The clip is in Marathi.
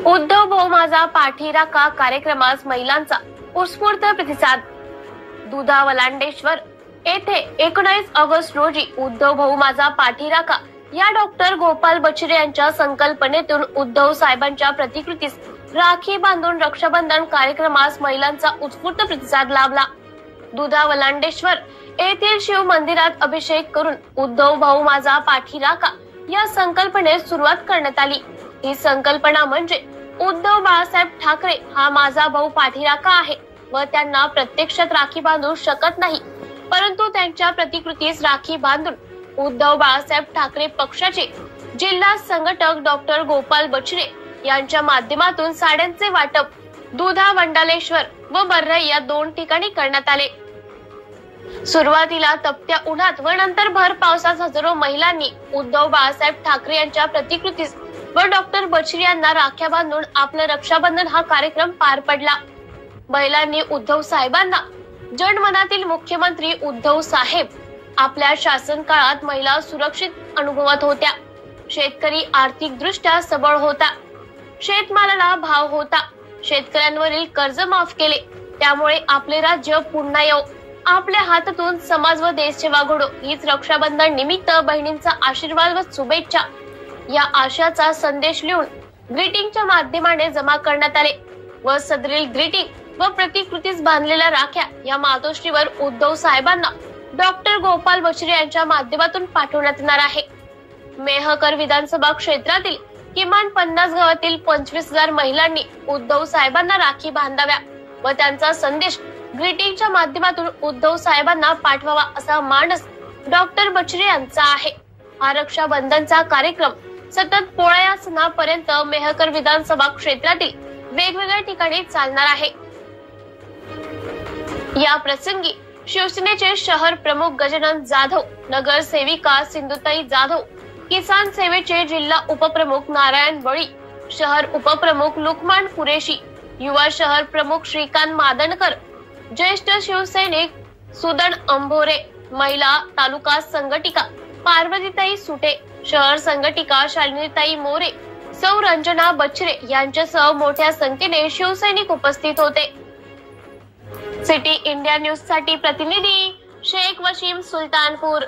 उद्धव भाऊ माझा पाठीराखा कार्यक्रमास महिलांचा उत्स्फूर्त प्रतिसाद। दुधावलांडेश्वर येथे 19 ऑगस्ट रोजी उद्धव भाऊ माझा पाठीराखा या डॉक्टर गोपाल बछिरे यांच्या संकल्पनेतून उद्धव साहेबांच्या प्रतिकृतीस राखी बांधून रक्षाबंधन कार्यक्रमास महिलांचा उत्स्फूर्त प्रतिसाद लाभला। दुधावलांडेश्वर येथील शिव मंदिरात अभिषेक करून उद्धव भाऊ माझा पाठीराखा या संकल्पनेस सुरुवात करण्यात आली। ही संकल्पना म्हणजे उद्धव बाळासाहेब ठाकरे हा माझा भाऊ पाठीराखा आहे व त्यांना प्रत्यक्षात राखी बांधू शकत नाही, परंतु त्यांच्या प्रतिकृतीस राखी बांधून उद्धव बाळासाहेब ठाकरे पक्षाचे जिल्हा संघटक डॉक्टर गोपाल बछिरे यांच्या माध्यमातून साड्यांचे वाटप दुधावंडालेश्वर व बर्राई या 2 ठिकाणी करण्यात आले। सुरुवातीला तपत्या उन्हात व नंतर भर पावसात हजारो महिलांनी उद्धव बाळासाहेब ठाकरे यांच्या प्रतिकृतीस व डॉक्टर बछिरे यांना राख्या बांधून आपलं रक्षाबंधन हा कार्यक्रम पार पडला। महिलांनी उद्धव साहेबांना जनमनातील मुख्यमंत्री उद्धव साहेब आपल्या शासन काळात महिला सुरक्षित अनुभवत होत्या, शेतकरी आर्थिक दृष्ट्या सबळ होता, शेतमालाला भाव होता, शेतकऱ्यांवरील कर्ज माफ केले, त्यामुळे आपले राज्य पुन्हा येऊ, आपल्या हातातून समाज व देश सेवा घडो, हीच रक्षाबंधन निमित्त बहिणींचा आशीर्वाद व शुभेच्छा या आशाचा संदेश लिहून ग्रीटिंगच्या माध्यमाने जमा करण्यात आले व सदरील ग्रीटिंग व प्रतिकृतीस बांधलेल्या राख्या या मातोश्रीवर उद्धव साहेबांना डॉक्टर गोपाल बछिरे यांच्या माध्यमातून पाठवण्यात येणार आहे। मेहकर विधानसभा क्षेत्रातील किमान 50 गावातील 25,000 महिलांनी उद्धव साहेबांना राखी बांधाव्या व त्यांचा संदेश ग्रीटिंगच्या माध्यमातून उद्धव साहेबांना पाठवावा असा मानस डॉक्टर बछिरे यांचा आहे। हा रक्षाबंधनचा कार्यक्रम सतत पोळा सणापर्यंत मेहकर विधानसभा क्षेत्रातील वेगवेगळ्या ठिकाणी चालणार आहे। या प्रसंगी शिवसेनेचे शहर प्रमुख गजानन जाधव, नगरसेविका सिंधुताई जाधव, किसान सेवेचे जिल्हा उपप्रमुख नारायण बळी, शहर उपप्रमुख लुकमान कुरेशी, युवा शहर प्रमुख श्रीकांत मादनकर, ज्येष्ठ शिवसैनिक सुदन अंभोरे, महिला तालुका संघटिका पार्वतीताई सुटे, शहर संघटिका शालिनीताई मोरे, सौ रंजना बछिरे यांच्यासह मोठ्या संख्येने शिवसैनिक उपस्थित होते। सिटी इंडिया न्यूज साठी प्रतिनिधी शेख वशीम सुलतानपूर।